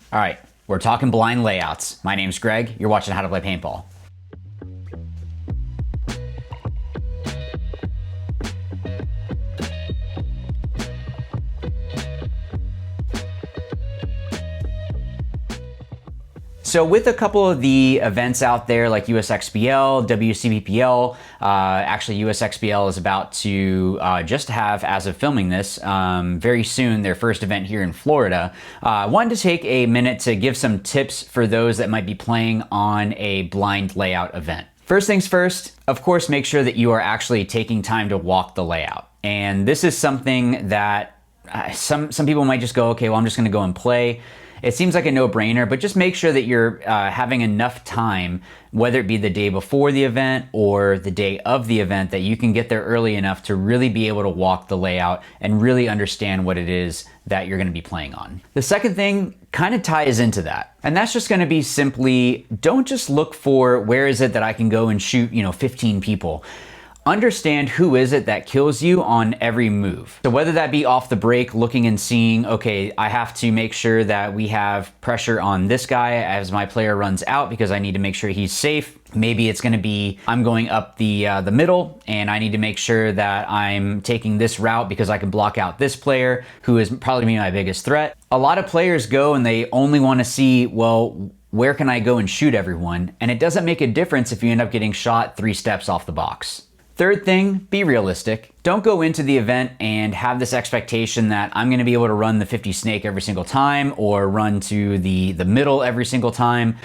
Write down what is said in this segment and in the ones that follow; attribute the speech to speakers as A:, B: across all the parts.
A: All right, we're talking blind layouts. My name's Greg. You're watching How to Play Paintball. So with a couple of the events out there like USXBL, WCBPL, actually USXBL is about to just have, as of filming this, very soon their first event here in Florida. I wanted to take a minute to give some tips for those that might be playing on a blind layout event. First things first, of course, make sure that you are actually taking time to walk the layout. And this is something that some people might just go, okay, well, I'm just gonna go and play. It seems like a no-brainer, but just make sure that you're having enough time, whether it be the day before the event or the day of the event, that you can get there early enough to really be able to walk the layout and really understand what it is that you're gonna be playing on. The second thing kind of ties into that, and that's just gonna be simply, don't just look for where is it that I can go and shoot, 15 people. Understand who is it that kills you on every move. So whether that be off the break, looking and seeing, okay, I have to make sure that we have pressure on this guy as my player runs out because I need to make sure he's safe. Maybe it's gonna be, I'm going up the middle and I need to make sure that I'm taking this route because I can block out this player who is probably gonna be my biggest threat. A lot of players go and they only wanna see, well, where can I go and shoot everyone? And it doesn't make a difference if you end up getting shot 3 steps off the box. Third thing, be realistic. Don't go into the event and have this expectation that I'm gonna be able to run the 50 snake every single time or run to the middle every single time.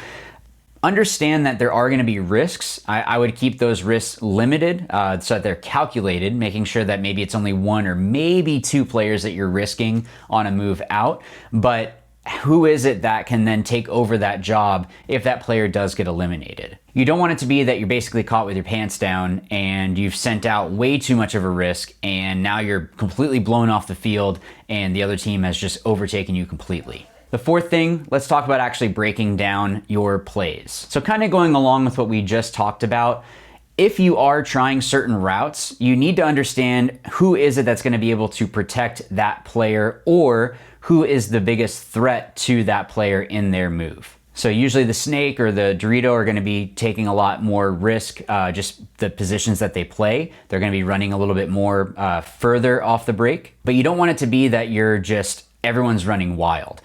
A: Understand that there are gonna be risks. I would keep those risks limited so that they're calculated, making sure that maybe it's only 1 or maybe 2 players that you're risking on a move out. But who is it that can then take over that job if that player does get eliminated? You don't want it to be that you're basically caught with your pants down and you've sent out way too much of a risk and now you're completely blown off the field and the other team has just overtaken you completely. The fourth thing, let's talk about actually breaking down your plays. So kind of going along with what we just talked about, if you are trying certain routes, you need to understand who is it that's going to be able to protect that player or who is the biggest threat to that player in their move. So usually the snake or the Dorito are going to be taking a lot more risk, just the positions that they play. They're going to be running a little bit more further off the break, but you don't want it to be that you're just, everyone's running wild.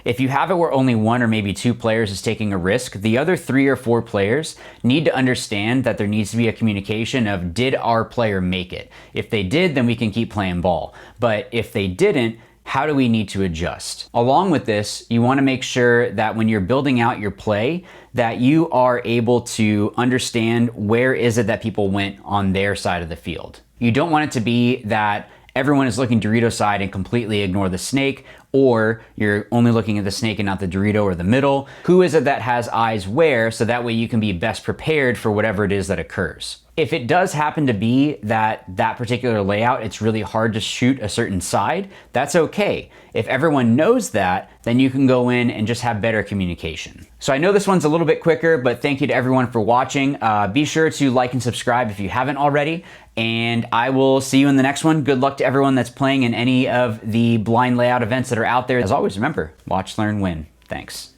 A: If you have it where only 1 or maybe 2 players is taking a risk, the other 3 or 4 players need to understand that there needs to be a communication of, did our player make it? If they did, then we can keep playing ball. But if they didn't, how do we need to adjust? Along with this, you want to make sure that when you're building out your play, that you are able to understand where is it that people went on their side of the field. You don't want it to be that everyone is looking Dorito side and completely ignore the snake, or you're only looking at the snake and not the Dorito or the middle. Who is it that has eyes where, so that way you can be best prepared for whatever it is that occurs. If it does happen to be that particular layout, it's really hard to shoot a certain side, that's okay. If everyone knows that, then you can go in and just have better communication. So I know this one's a little bit quicker, but thank you to everyone for watching. Be sure to like and subscribe if you haven't already, and I will see you in the next one. Good luck to everyone that's playing in any of the blind layout events that are out there. As always, remember, watch, learn, win. Thanks.